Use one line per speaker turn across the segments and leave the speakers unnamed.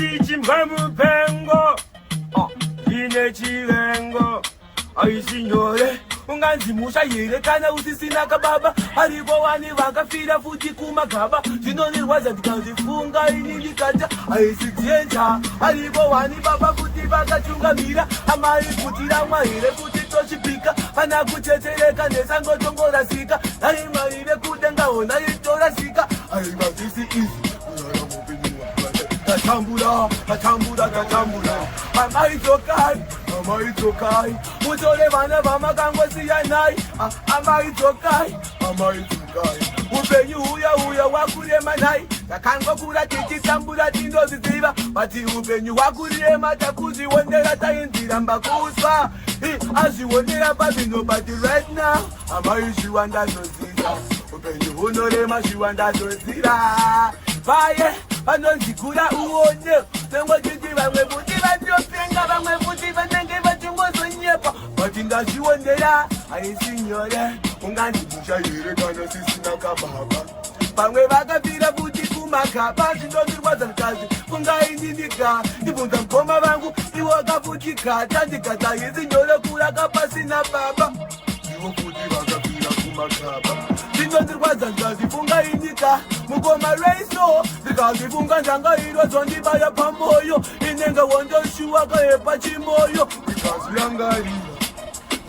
sichimba mupengo ine chivengo aisinyore unganzimusha here kana usisina kababa haripo wani vakafira futi kumagaba zvinonirwadza ndikazifunga ini ndikata aisijenja haripo wani baba futi vakachungamira amai futi ramwa here futi tochipika pana kutetereka nesangotongorasika naimarire kudengaona itorasika aivazisi izi tatambura amaitsokai mutore vana vamakangosiyanai amaitsokai upenyu uya wakurema nai takangokura tichitambura tindoziziva bati upenyu wakurema takuzvionera tainziramba kusva azvionera pazvino but right now amaizviwa ndazoziva upenyu hunorema zviwa ndazozira paye vanonzikura uone nengotiti vamwe futi vatopenga vamwe futi vanenge vachingozonyepa bati ndazvionera haisi nyore ungandimusha here kana sisina kababa vamwe vakafira futi kumakapa zvinondirwadza mkazi kungaindinika ndibvunza mukoma vangu iwakafutikata ndikata hisi nyore kuraka pasina baba ivo futi vakafira kumakapa zvinondirwadza ndikazifungaindika mukoma reiso ndikazifunga ndangairwa zvondibaya pamoyo inenge wondoshuwa kayepa chimoyo ndikazirangarira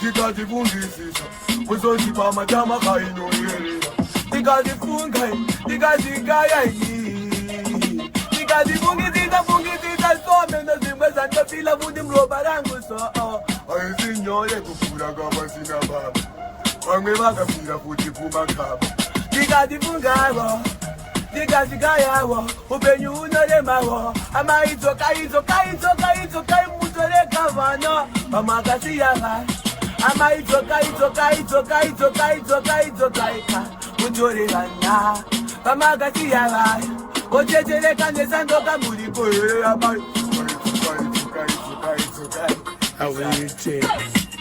ndikazifungisisa kuzondipa matama kainoyerera ndikazifunga ndikazigaya ndikazifungisisa some nozvimwe zvandofila futi muropa rangu so aisinyore kufura kapasina baba vamwe vakafira futi kumakapa ndikazifungavo ndikazikayawo upenyu unoremawo amaidzokai mutoreka vana vamakasiyava amaidzokaidzokaika mutore vana vamakasiyava otetereka nesandoka muripo here amai